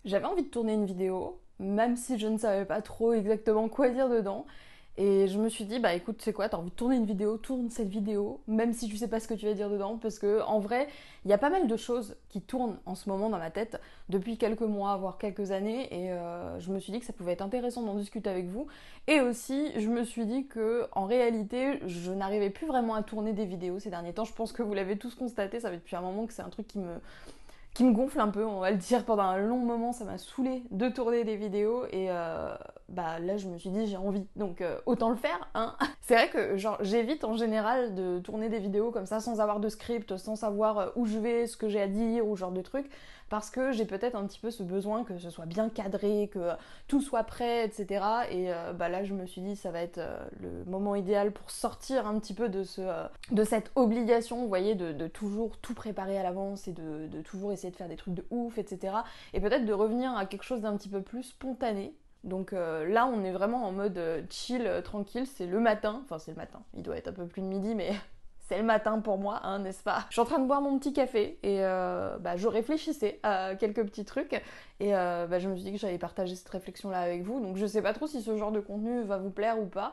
J'avais envie de tourner une vidéo, même si je ne savais pas trop exactement quoi dire dedans. Et je me suis dit, bah écoute, tu sais quoi, t'as envie de tourner une vidéo, tourne cette vidéo, même si tu sais pas ce que tu vas dire dedans, parce que en vrai, il y a pas mal de choses qui tournent en ce moment dans ma tête depuis quelques mois, voire quelques années, et je me suis dit que ça pouvait être intéressant d'en discuter avec vous. Et aussi, je me suis dit que en réalité, je n'arrivais plus vraiment à tourner des vidéos ces derniers temps. Je pense que vous l'avez tous constaté, ça fait depuis un moment que c'est un truc qui me gonfle un peu, on va le dire, pendant un long moment, ça m'a saoulé de tourner des vidéos et bah là je me suis dit j'ai envie, donc autant le faire, hein. C'est vrai que genre j'évite en général de tourner des vidéos comme ça sans avoir de script, sans savoir où je vais, ce que j'ai à dire ou ce genre de trucs, parce que j'ai peut-être un petit peu ce besoin que ce soit bien cadré, que tout soit prêt, etc. Et bah là je me suis dit ça va être le moment idéal pour sortir un petit peu de cette obligation, vous voyez, de toujours tout préparer à l'avance et de toujours essayer de faire des trucs de ouf, etc. Et peut-être de revenir à quelque chose d'un petit peu plus spontané. Donc là, on est vraiment en mode chill, tranquille, c'est le matin, enfin c'est le matin, il doit être un peu plus de midi, mais c'est le matin pour moi, hein, n'est-ce pas? Je suis en train de boire mon petit café et bah, je réfléchissais à quelques petits trucs et bah, je me suis dit que j'allais partager cette réflexion-là avec vous. Donc je sais pas trop si ce genre de contenu va vous plaire ou pas.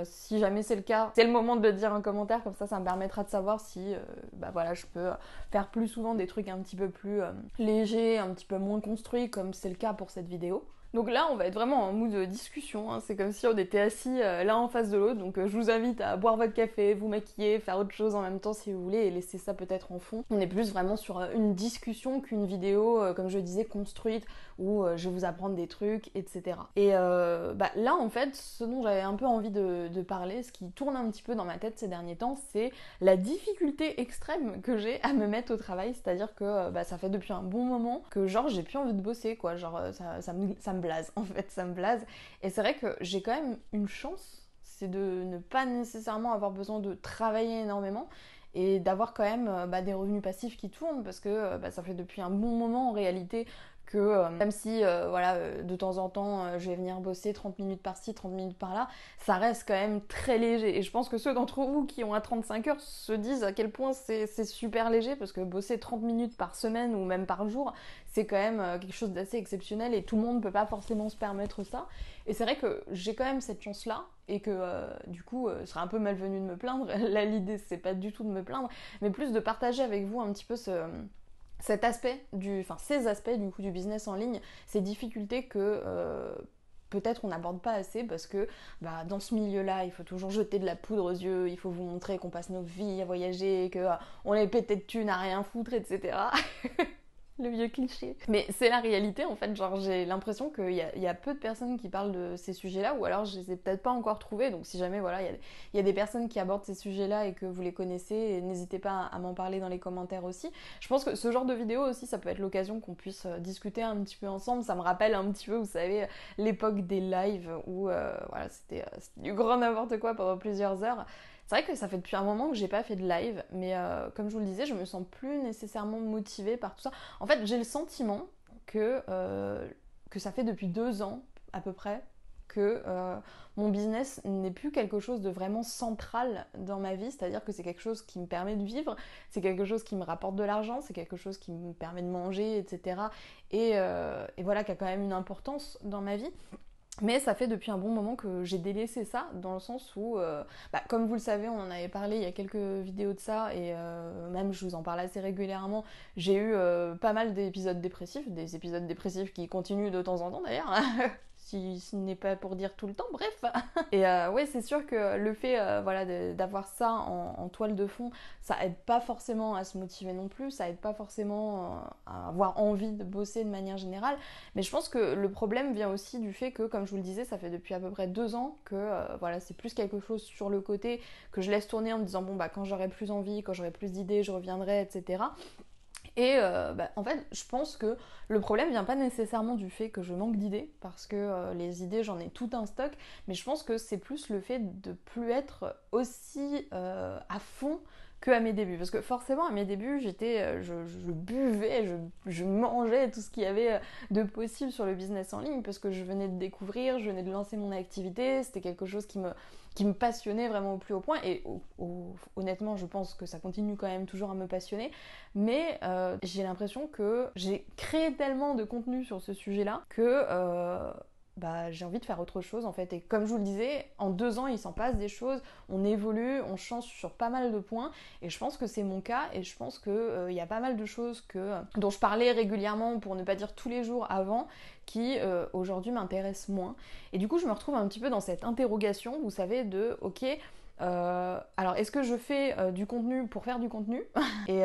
Si jamais c'est le cas, c'est le moment de le dire en commentaire, comme ça me permettra de savoir si bah voilà, je peux faire plus souvent des trucs un petit peu plus légers, un petit peu moins construits, comme c'est le cas pour cette vidéo. Donc là, on va être vraiment en mood de discussion, hein. C'est comme si on était assis l'un en face de l'autre, donc je vous invite à boire votre café, vous maquiller, faire autre chose en même temps si vous voulez, et laisser ça peut-être en fond. On est plus vraiment sur une discussion qu'une vidéo, comme je disais, construite, où je vais vous apprendre des trucs, etc. Et bah, là, en fait, ce dont j'avais un peu envie de parler, ce qui tourne un petit peu dans ma tête ces derniers temps, c'est la difficulté extrême que j'ai à me mettre au travail, c'est-à-dire que bah, ça fait depuis un bon moment que genre j'ai plus envie de bosser, quoi, genre ça me blase, en fait, ça me blase. Et c'est vrai que j'ai quand même une chance, c'est de ne pas nécessairement avoir besoin de travailler énormément et d'avoir quand même bah, des revenus passifs qui tournent, parce que bah, ça fait depuis un bon moment en réalité que même si voilà, de temps en temps je vais venir bosser 30 minutes par-ci, 30 minutes par-là, ça reste quand même très léger. Et je pense que ceux d'entre vous qui ont à 35 heures se disent à quel point c'est super léger, parce que bosser 30 minutes par semaine ou même par jour, c'est quand même quelque chose d'assez exceptionnel et tout le monde ne peut pas forcément se permettre ça. Et c'est vrai que j'ai quand même cette chance-là et que du coup, ce serait un peu malvenu de me plaindre. Là, l'idée, c'est pas du tout de me plaindre, mais plus de partager avec vous un petit peu cet aspect ces aspects du coup du business en ligne, ces difficultés que peut-être on n'aborde pas assez, parce que bah, dans ce milieu-là, il faut toujours jeter de la poudre aux yeux, il faut vous montrer qu'on passe nos vies à voyager, que on est pété de thunes à rien foutre, etc. Le vieux cliché. Mais c'est la réalité en fait, genre j'ai l'impression qu'il y a peu de personnes qui parlent de ces sujets-là, ou alors je les ai peut-être pas encore trouvés, donc si jamais voilà, il y a des personnes qui abordent ces sujets-là et que vous les connaissez, n'hésitez pas à m'en parler dans les commentaires aussi. Je pense que ce genre de vidéo aussi, ça peut être l'occasion qu'on puisse discuter un petit peu ensemble. Ça me rappelle un petit peu, vous savez, l'époque des lives où voilà, c'était du grand n'importe quoi pendant plusieurs heures. C'est vrai que ça fait depuis un moment que j'ai pas fait de live, mais comme je vous le disais, je me sens plus nécessairement motivée par tout ça. En fait, j'ai le sentiment que ça fait depuis 2 ans à peu près que mon business n'est plus quelque chose de vraiment central dans ma vie, c'est-à-dire que c'est quelque chose qui me permet de vivre, c'est quelque chose qui me rapporte de l'argent, c'est quelque chose qui me permet de manger, etc. Et voilà, qui a quand même une importance dans ma vie. Mais ça fait depuis un bon moment que j'ai délaissé ça, dans le sens où, bah, comme vous le savez, on en avait parlé il y a quelques vidéos de ça, et même je vous en parle assez régulièrement, j'ai eu pas mal d'épisodes dépressifs, des épisodes dépressifs qui continuent de temps en temps d'ailleurs, si ce n'est pas pour dire tout le temps, bref. Et ouais, c'est sûr que le fait voilà, d'avoir ça en toile de fond, ça aide pas forcément à se motiver non plus, ça aide pas forcément à avoir envie de bosser de manière générale. Mais je pense que le problème vient aussi du fait que, comme je vous le disais, ça fait depuis à peu près 2 ans que voilà, c'est plus quelque chose sur le côté que je laisse tourner en me disant bon bah quand j'aurai plus envie, quand j'aurai plus d'idées, je reviendrai, etc. Et bah, en fait, je pense que le problème vient pas nécessairement du fait que je manque d'idées, parce que les idées, j'en ai tout un stock, mais je pense que c'est plus le fait de plus être aussi à fond que à mes débuts. Parce que forcément, à mes débuts, je buvais, je mangeais tout ce qu'il y avait de possible sur le business en ligne, parce que je venais de découvrir, je venais de lancer mon activité, c'était quelque chose qui me passionnait vraiment au plus haut point, et honnêtement je pense que ça continue quand même toujours à me passionner, mais j'ai l'impression que j'ai créé tellement de contenu sur ce sujet-là que j'ai envie de faire autre chose en fait. Et comme je vous le disais, en 2 ans il s'en passe des choses, on évolue, on change sur pas mal de points, et je pense que c'est mon cas, et je pense que y a pas mal de choses dont je parlais régulièrement, pour ne pas dire tous les jours avant, qui aujourd'hui m'intéressent moins. Et du coup je me retrouve un petit peu dans cette interrogation, vous savez, de ok, alors est-ce que je fais du contenu pour faire du contenu? Et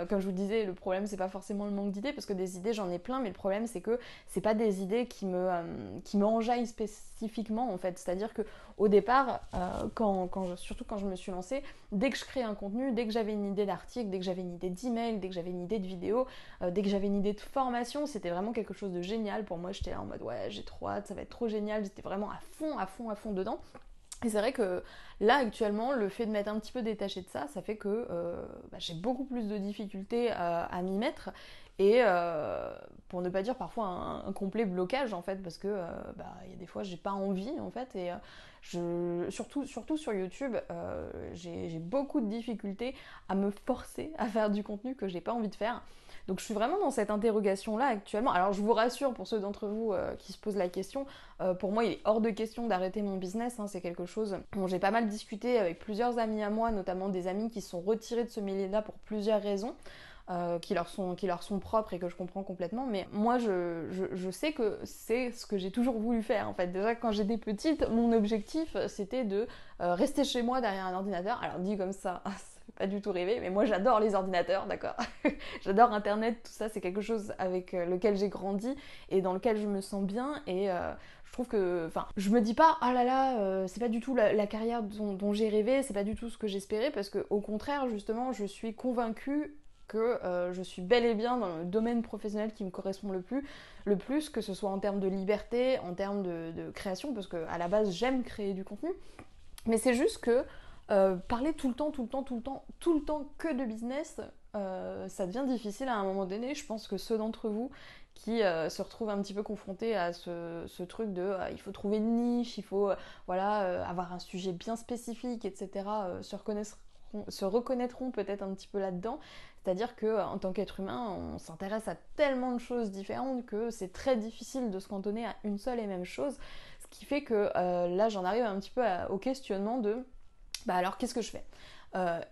comme je vous le disais, le problème c'est pas forcément le manque d'idées, parce que des idées j'en ai plein, mais le problème c'est que c'est pas des idées qui me enjaillent spécifiquement en fait. C'est-à-dire que au départ, surtout quand je me suis lancée, dès que je créais un contenu, dès que j'avais une idée d'article, dès que j'avais une idée d'email, dès que j'avais une idée de vidéo, dès que j'avais une idée de formation, c'était vraiment quelque chose de génial pour moi. J'étais là en mode ouais, j'ai trop hâte, ça va être trop génial, j'étais vraiment à fond dedans. Et c'est vrai que là actuellement, le fait de m'être un petit peu détachée de ça, ça fait que j'ai beaucoup plus de difficultés à m'y mettre, et pour ne pas dire parfois un complet blocage en fait, parce que y a des fois j'ai pas envie en fait, et surtout sur YouTube, j'ai beaucoup de difficultés à me forcer à faire du contenu que j'ai pas envie de faire. Donc je suis vraiment dans cette interrogation-là actuellement. Alors je vous rassure, pour ceux d'entre vous qui se posent la question, pour moi il est hors de question d'arrêter mon business, hein. C'est quelque chose dont j'ai pas mal discuté avec plusieurs amis à moi, notamment des amis qui sont retirés de ce milieu-là pour plusieurs raisons. Qui leur sont propres et que je comprends complètement, mais moi je sais que c'est ce que j'ai toujours voulu faire en fait. Déjà quand j'étais petite, mon objectif c'était de rester chez moi derrière un ordinateur. Alors dit comme ça, ça fait pas du tout rêver, mais moi j'adore les ordinateurs, d'accord. J'adore internet, tout ça, c'est quelque chose avec lequel j'ai grandi et dans lequel je me sens bien, et je trouve que, enfin, je me dis pas, ah là là, c'est pas du tout la carrière dont j'ai rêvé, c'est pas du tout ce que j'espérais, parce que au contraire, justement, je suis convaincue que je suis bel et bien dans le domaine professionnel qui me correspond le plus, que ce soit en termes de liberté, en termes de création, parce qu'à la base j'aime créer du contenu, mais c'est juste que parler tout le temps que de business, ça devient difficile à un moment donné. Je pense que ceux d'entre vous qui se retrouvent un petit peu confrontés à ce truc de il faut trouver une niche, il faut avoir un sujet bien spécifique, etc., se reconnaîtront peut-être un petit peu là-dedans. C'est-à-dire qu'en tant qu'être humain, on s'intéresse à tellement de choses différentes que c'est très difficile de se cantonner à une seule et même chose. Ce qui fait que là, j'en arrive un petit peu au questionnement de alors qu'est-ce que je fais?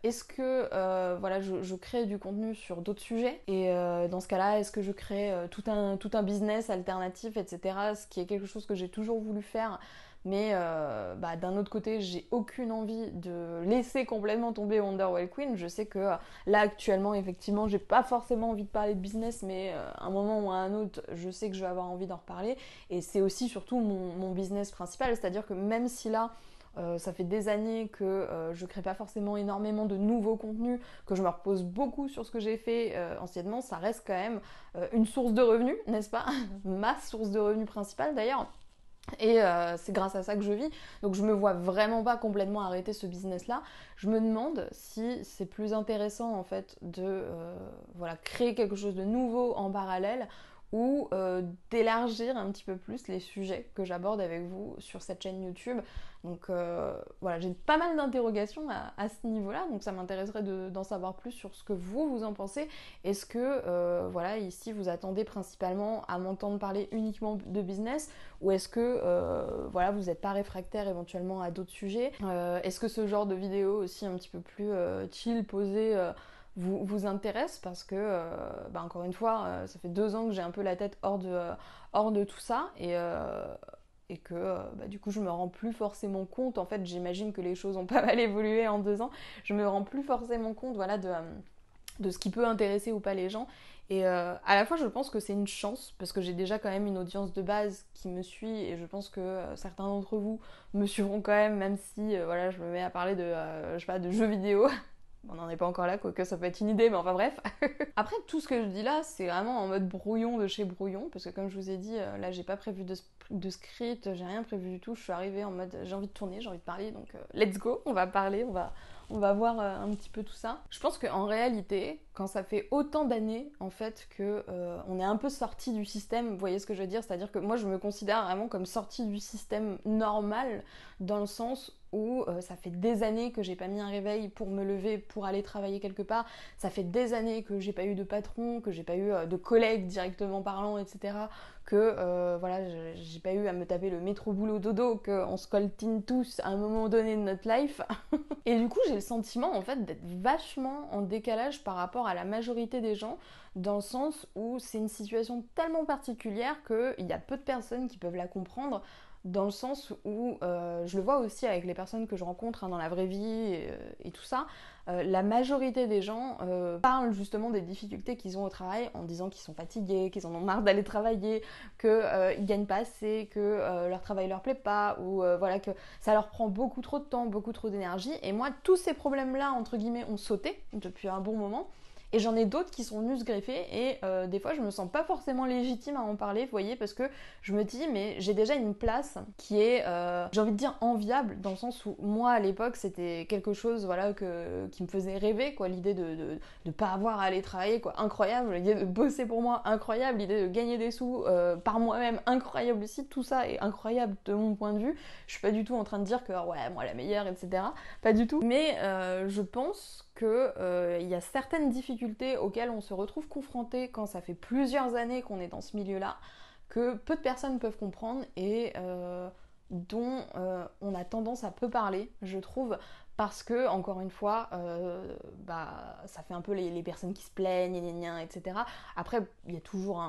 Est-ce que je crée du contenu sur d'autres sujets, et dans ce cas-là, est-ce que je crée tout un business alternatif, etc., ce qui est quelque chose que j'ai toujours voulu faire, mais d'un autre côté j'ai aucune envie de laisser complètement tomber Wonderwell Queen. Je sais que là actuellement effectivement j'ai pas forcément envie de parler de business, mais à un moment ou à un autre je sais que je vais avoir envie d'en reparler, et c'est aussi surtout mon business principal. C'est-à-dire que même si là ça fait des années que je crée pas forcément énormément de nouveaux contenus, que je me repose beaucoup sur ce que j'ai fait anciennement, ça reste quand même une source de revenus, n'est-ce pas? Ma source de revenus principale d'ailleurs. Et c'est grâce à ça que je vis. Donc je me vois vraiment pas complètement arrêter ce business là. Je me demande si c'est plus intéressant en fait de créer quelque chose de nouveau en parallèle, ou d'élargir un petit peu plus les sujets que j'aborde avec vous sur cette chaîne YouTube. Donc j'ai pas mal d'interrogations à ce niveau-là, donc ça m'intéresserait d'en savoir plus sur ce que vous en pensez. Est-ce que ici vous attendez principalement à m'entendre parler uniquement de business, ou est-ce que vous n'êtes pas réfractaire éventuellement à d'autres sujets? Est-ce que ce genre de vidéo aussi un petit peu plus chill, posé, vous intéresse? Parce que encore une fois, ça fait 2 ans que j'ai un peu la tête hors de tout ça, et que du coup je me rends plus forcément compte. En fait, j'imagine que les choses ont pas mal évolué en 2 ans. Je me rends plus forcément compte de ce qui peut intéresser ou pas les gens. Et à la fois je pense que c'est une chance, parce que j'ai déjà quand même une audience de base qui me suit, et je pense que certains d'entre vous me suivront quand même si je me mets à parler de jeux vidéo. On n'en est pas encore là, quoique ça peut être une idée, mais enfin bref. Après, tout ce que je dis là, c'est vraiment en mode brouillon de chez brouillon, parce que comme je vous ai dit, là j'ai pas prévu de script, j'ai rien prévu du tout. Je suis arrivée en mode j'ai envie de tourner, j'ai envie de parler, donc let's go, on va parler, On va voir un petit peu tout ça. Je pense qu'en réalité, quand ça fait autant d'années en fait que on est un peu sorti du système, vous voyez ce que je veux dire? C'est-à-dire que moi je me considère vraiment comme sortie du système normal, dans le sens où ça fait des années que j'ai pas mis un réveil pour me lever, pour aller travailler quelque part. Ça fait des années que j'ai pas eu de patron, que j'ai pas eu de collègues directement parlant, etc. Que voilà, j'ai pas eu à me taper le métro boulot dodo, qu'on se coltine tous à un moment donné de notre life. Et du coup, j'ai le sentiment en fait d'être vachement en décalage par rapport à la majorité des gens, dans le sens où c'est une situation tellement particulière qu'il y a peu de personnes qui peuvent la comprendre, dans le sens où je le vois aussi avec les personnes que je rencontre dans la vraie vie et tout ça. La majorité des gens parlent justement des difficultés qu'ils ont au travail en disant qu'ils sont fatigués, qu'ils en ont marre d'aller travailler, qu'ils gagnent pas assez, que leur travail leur plaît pas, ou voilà, que ça leur prend beaucoup trop de temps, beaucoup trop d'énergie. Et moi, tous ces problèmes-là, entre guillemets, ont sauté depuis un bon moment. Et j'en ai d'autres qui sont venus se greffer et des fois je me sens pas forcément légitime à en parler, vous voyez, parce que je me dis mais j'ai déjà une place qui est, j'ai envie de dire enviable, dans le sens où moi à l'époque c'était quelque chose voilà qui me faisait rêver, quoi, l'idée de pas avoir à aller travailler, quoi, incroyable, l'idée de bosser pour moi, incroyable, l'idée de gagner des sous par moi-même, incroyable aussi, tout ça est incroyable de mon point de vue. Je suis pas du tout en train de dire que ouais moi la meilleure, etc. Pas du tout, mais je pense qu'il y a certaines difficultés auxquelles on se retrouve confronté quand ça fait plusieurs années qu'on est dans ce milieu-là, que peu de personnes peuvent comprendre et dont on a tendance à peu parler, je trouve, parce que, encore une fois, ça fait un peu les personnes qui se plaignent, etc. Après, il y a toujours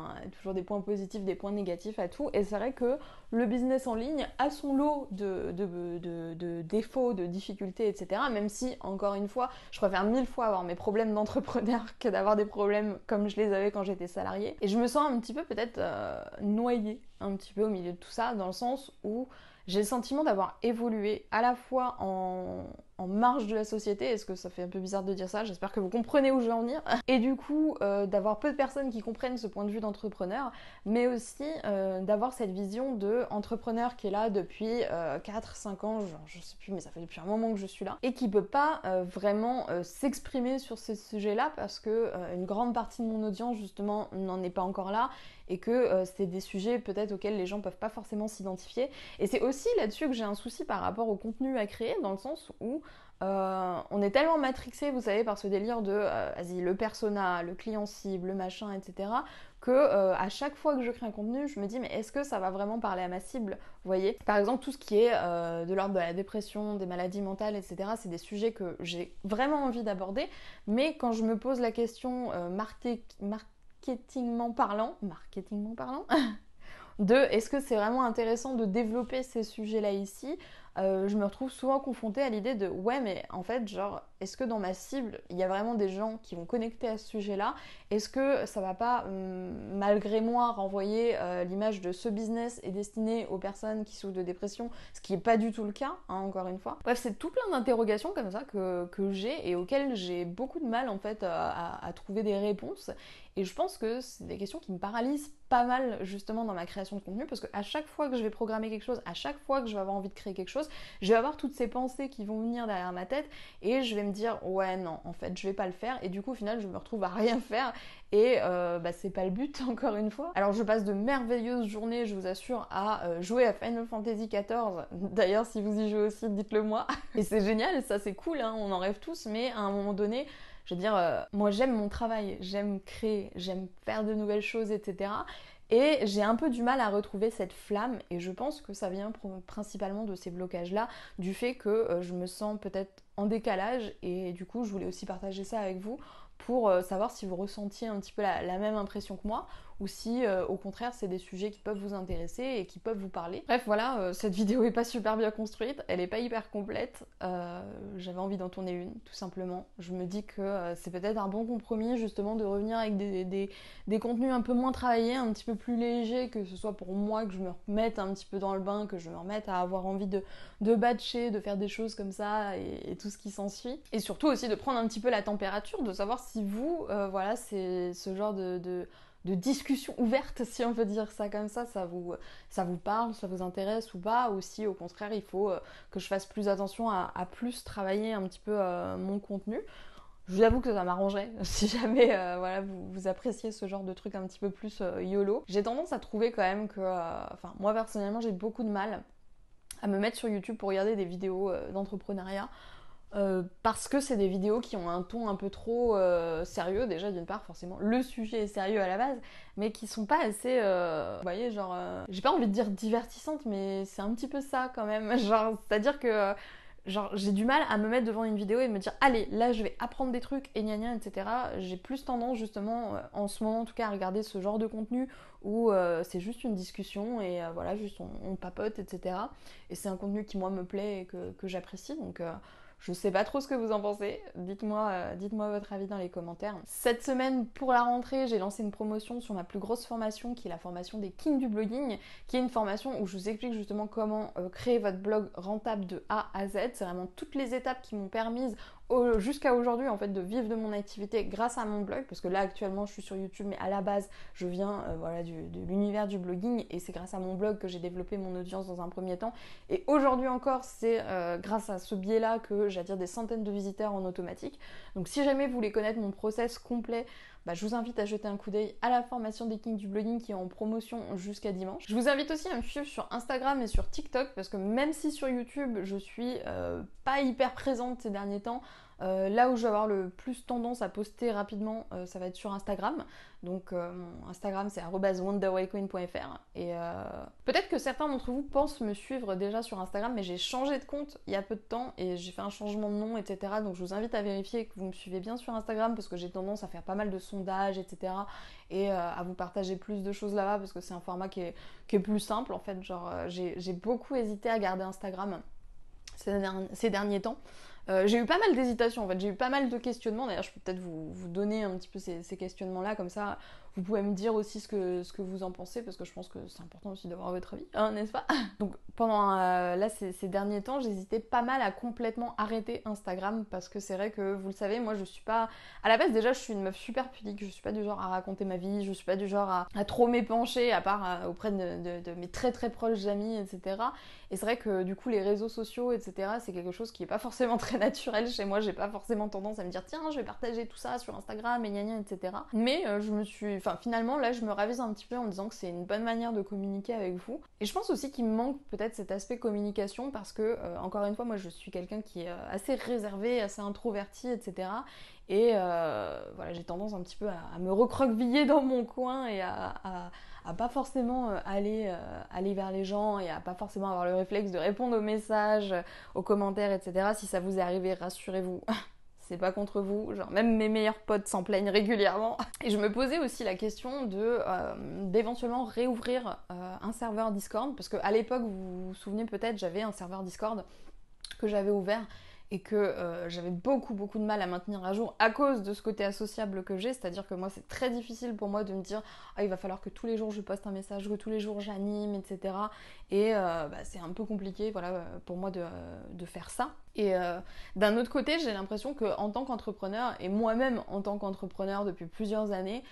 des points positifs, des points négatifs à tout, et c'est vrai que le business en ligne a son lot de défauts, de difficultés, etc. Même si, encore une fois, je préfère 1000 fois avoir mes problèmes d'entrepreneur que d'avoir des problèmes comme je les avais quand j'étais salariée. Et je me sens un petit peu peut-être noyée, un petit peu au milieu de tout ça, dans le sens où j'ai le sentiment d'avoir évolué à la fois en marge de la société, est-ce que ça fait un peu bizarre de dire ça, j'espère que vous comprenez où je veux en venir, et du coup d'avoir peu de personnes qui comprennent ce point de vue d'entrepreneur, mais aussi d'avoir cette vision de entrepreneur qui est là depuis 4-5 ans, genre, je sais plus, mais ça fait depuis un moment que je suis là, et qui peut pas vraiment s'exprimer sur ces sujets-là parce que une grande partie de mon audience justement n'en est pas encore là, et que c'est des sujets peut-être auxquels les gens peuvent pas forcément s'identifier. Et c'est aussi là-dessus que j'ai un souci par rapport au contenu à créer, dans le sens où on est tellement matrixé, vous savez, par ce délire de vas-y, le persona, le client cible, le machin, etc., que à chaque fois que je crée un contenu, je me dis mais est-ce que ça va vraiment parler à ma cible, vous voyez? Par exemple, tout ce qui est de l'ordre de la dépression, des maladies mentales, etc., c'est des sujets que j'ai vraiment envie d'aborder, mais quand je me pose la question marketingment parlant, de est-ce que c'est vraiment intéressant de développer ces sujets-là ici, je me retrouve souvent confrontée à l'idée de ouais mais en fait genre est-ce que dans ma cible il y a vraiment des gens qui vont connecter à ce sujet-là, est-ce que ça va pas malgré moi renvoyer l'image de ce business est destiné aux personnes qui souffrent de dépression, ce qui est pas du tout le cas, hein, encore une fois. Bref, c'est tout plein d'interrogations comme ça que j'ai et auxquelles j'ai beaucoup de mal en fait à trouver des réponses, et je pense que c'est des questions qui me paralysent pas mal justement dans ma création de contenu, parce qu'à chaque fois que je vais programmer quelque chose, à chaque fois que je vais avoir envie de créer quelque chose, je vais avoir toutes ces pensées qui vont venir derrière ma tête et je vais me dire ouais non en fait je vais pas le faire, et du coup au final je me retrouve à rien faire et c'est pas le but encore une fois. Alors je passe de merveilleuses journées, je vous assure, à jouer à Final Fantasy XIV, d'ailleurs si vous y jouez aussi dites-le moi, et c'est génial, ça c'est cool, hein, on en rêve tous, mais à un moment donné je veux dire, moi j'aime mon travail, j'aime créer, j'aime faire de nouvelles choses, etc. Et j'ai un peu du mal à retrouver cette flamme, et je pense que ça vient principalement de ces blocages-là, du fait que je me sens peut-être en décalage, et du coup je voulais aussi partager ça avec vous pour savoir si vous ressentiez un petit peu la même impression que moi, ou si au contraire c'est des sujets qui peuvent vous intéresser et qui peuvent vous parler. Bref voilà, cette vidéo est pas super bien construite, elle est pas hyper complète, j'avais envie d'en tourner une tout simplement. Je me dis que c'est peut-être un bon compromis justement de revenir avec des contenus un peu moins travaillés, un petit peu plus légers, que ce soit pour moi, que je me remette un petit peu dans le bain, que je me remette à avoir envie de batcher, de faire des choses comme ça et tout ce qui s'ensuit, et surtout aussi de prendre un petit peu la température, de savoir si vous, voilà, c'est ce genre de discussion ouverte, si on peut dire ça comme ça vous parle, ça vous intéresse ou pas, ou si au contraire il faut que je fasse plus attention à plus travailler un petit peu mon contenu. Je vous avoue que ça m'arrangerait si jamais voilà, vous appréciez ce genre de truc un petit peu plus YOLO. J'ai tendance à trouver quand même que, enfin moi personnellement j'ai beaucoup de mal à me mettre sur YouTube pour regarder des vidéos d'entrepreneuriat. Parce que c'est des vidéos qui ont un ton un peu trop sérieux, déjà d'une part forcément le sujet est sérieux à la base, mais qui sont pas assez, vous voyez, genre, j'ai pas envie de dire divertissantes, mais c'est un petit peu ça quand même, genre, c'est-à-dire que genre j'ai du mal à me mettre devant une vidéo et me dire allez là je vais apprendre des trucs et gna gna etc. J'ai plus tendance justement en ce moment en tout cas à regarder ce genre de contenu où c'est juste une discussion et voilà juste on papote etc. Et c'est un contenu qui moi me plaît et que j'apprécie donc je sais pas trop ce que vous en pensez, dites-moi votre avis dans les commentaires. Cette semaine, pour la rentrée, j'ai lancé une promotion sur ma plus grosse formation, qui est la formation des kings du blogging, qui est une formation où je vous explique justement comment créer votre blog rentable de A à Z. C'est vraiment toutes les étapes qui m'ont permise jusqu'à aujourd'hui en fait de vivre de mon activité grâce à mon blog, parce que là actuellement je suis sur YouTube, mais à la base je viens voilà, de l'univers du blogging et c'est grâce à mon blog que j'ai développé mon audience dans un premier temps. Et aujourd'hui encore, c'est grâce à ce biais-là que j'attire des centaines de visiteurs en automatique. Donc si jamais vous voulez connaître mon process complet, bah, je vous invite à jeter un coup d'œil à la formation des Kings du blogging qui est en promotion jusqu'à dimanche. Je vous invite aussi à me suivre sur Instagram et sur TikTok parce que même si sur YouTube je suis pas hyper présente ces derniers temps, là où je vais avoir le plus tendance à poster rapidement, ça va être sur Instagram. Donc mon Instagram c'est @wonderwayqueen.fr et peut-être que certains d'entre vous pensent me suivre déjà sur Instagram, mais j'ai changé de compte il y a peu de temps et j'ai fait un changement de nom, etc. Donc je vous invite à vérifier que vous me suivez bien sur Instagram parce que j'ai tendance à faire pas mal de sondages, etc. et à vous partager plus de choses là-bas parce que c'est un format qui est plus simple en fait. Genre j'ai beaucoup hésité à garder Instagram ces derniers temps. J'ai eu pas mal d'hésitations en fait, j'ai eu pas mal de questionnements. D'ailleurs, je peux peut-être vous donner un petit peu ces questionnements-là, comme ça vous pouvez me dire aussi ce que vous en pensez, parce que je pense que c'est important aussi d'avoir votre avis, hein, n'est-ce pas? Donc pendant là ces derniers temps, j'hésitais pas mal à complètement arrêter Instagram, parce que c'est vrai que vous le savez, moi je suis pas. À la base, déjà, je suis une meuf super pudique, je suis pas du genre à raconter ma vie, je suis pas du genre à trop m'épancher, à part auprès de mes très très proches amis, etc. Et c'est vrai que du coup, les réseaux sociaux, etc., c'est quelque chose qui est pas forcément très naturel chez moi. J'ai pas forcément tendance à me dire tiens, je vais partager tout ça sur Instagram et gna gna, etc. Mais finalement, là, je me ravise un petit peu en me disant que c'est une bonne manière de communiquer avec vous. Et je pense aussi qu'il me manque peut-être cet aspect communication parce que, encore une fois, moi, je suis quelqu'un qui est assez réservé, assez introverti, etc. Et voilà, j'ai tendance un petit peu à me recroqueviller dans mon coin et à pas forcément aller vers les gens et à pas forcément avoir le réflexe de répondre aux messages, aux commentaires, etc. Si ça vous est arrivé, rassurez-vous, c'est pas contre vous, genre même mes meilleurs potes s'en plaignent régulièrement. Et je me posais aussi la question d'éventuellement réouvrir un serveur Discord, parce qu'à l'époque, vous vous souvenez peut-être, j'avais un serveur Discord que j'avais ouvert et que j'avais beaucoup de mal à maintenir à jour à cause de ce côté associable que j'ai, c'est-à-dire que moi c'est très difficile pour moi de me dire ah, il va falloir que tous les jours je poste un message, que tous les jours j'anime, etc. Et c'est un peu compliqué voilà, pour moi de faire ça. Et d'un autre côté, j'ai l'impression qu'en tant qu'entrepreneur, et moi-même en tant qu'entrepreneur depuis plusieurs années,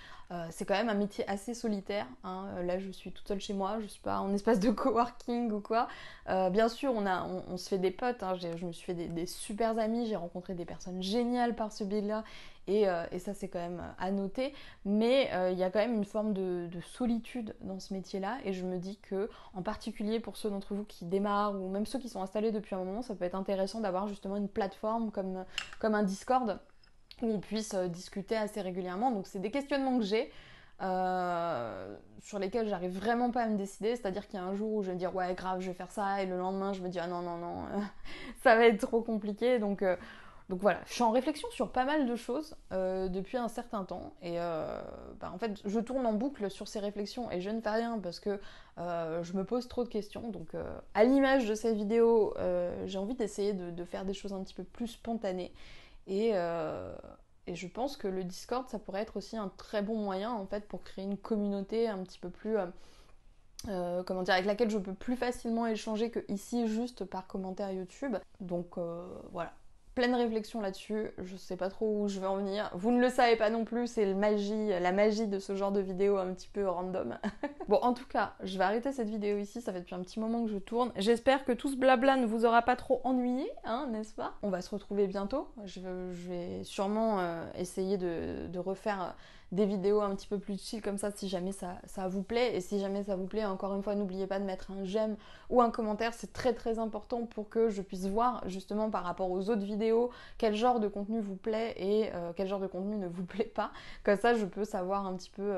c'est quand même un métier assez solitaire, hein. Là je suis toute seule chez moi, je suis pas en espace de coworking ou quoi. Bien sûr on se fait des potes, hein. Je me suis fait des super amis, j'ai rencontré des personnes géniales par ce biais-là et ça c'est quand même à noter, mais il y a quand même une forme de solitude dans ce métier-là et je me dis que en particulier pour ceux d'entre vous qui démarrent ou même ceux qui sont installés depuis un moment, ça peut être intéressant d'avoir justement une plateforme comme un Discord où on puisse discuter assez régulièrement. Donc c'est des questionnements que j'ai sur lesquels j'arrive vraiment pas à me décider, c'est-à-dire qu'il y a un jour où je vais me dire ouais grave je vais faire ça et le lendemain je me dis ah non ça va être trop compliqué donc voilà, je suis en réflexion sur pas mal de choses depuis un certain temps et en fait je tourne en boucle sur ces réflexions et je ne fais rien parce que je me pose trop de questions. Donc à l'image de cette vidéo, j'ai envie d'essayer de faire des choses un petit peu plus spontanées et je pense que le Discord ça pourrait être aussi un très bon moyen en fait pour créer une communauté un petit peu plus comment dire, avec laquelle je peux plus facilement échanger que ici juste par commentaire YouTube. Donc voilà. pleine réflexion là-dessus, je sais pas trop où je vais en venir. Vous ne le savez pas non plus, c'est la magie de ce genre de vidéo un petit peu random. Bon, en tout cas, je vais arrêter cette vidéo ici, ça fait depuis un petit moment que je tourne. J'espère que tout ce blabla ne vous aura pas trop ennuyé, hein, n'est-ce pas? On va se retrouver bientôt. Je vais sûrement essayer de refaire des vidéos un petit peu plus chill comme ça si jamais ça vous plaît. Et si jamais ça vous plaît, encore une fois, n'oubliez pas de mettre un j'aime ou un commentaire, c'est très très important pour que je puisse voir justement par rapport aux autres vidéos quel genre de contenu vous plaît et quel genre de contenu ne vous plaît pas. Comme ça, je peux savoir un petit peu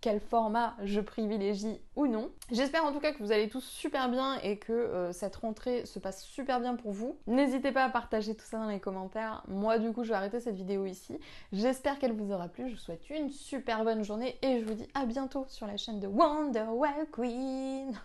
quel format je privilégie ou non. J'espère en tout cas que vous allez tous super bien et que cette rentrée se passe super bien pour vous. N'hésitez pas à partager tout ça dans les commentaires. Moi du coup je vais arrêter cette vidéo ici. J'espère qu'elle vous aura plu. Je vous souhaite une super bonne journée et je vous dis à bientôt sur la chaine de Wonderwell Queen.